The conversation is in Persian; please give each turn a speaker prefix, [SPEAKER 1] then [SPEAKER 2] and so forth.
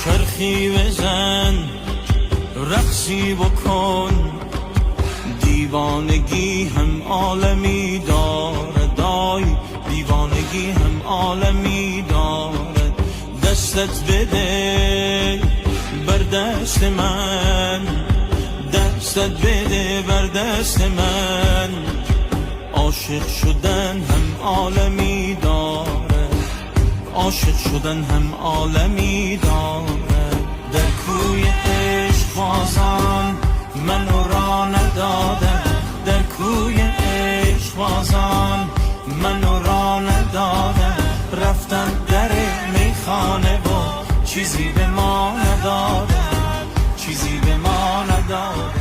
[SPEAKER 1] چرخی بزن رقصی بکن، دیوانگی هم عالمی داره، دای دیوانگی هم عالمی داره. دستت بده بر دست من، دستت بده بر دست من. عاشق شدن هم عالمی داره، عاشق شدن هم عالمی داره. در کوی عشق بازان منو را ندادن، در کوی عشق بازان منو را ندادن. رفتن در میخانه و چیزی به ما ندادن، چیزی به ما ندادن.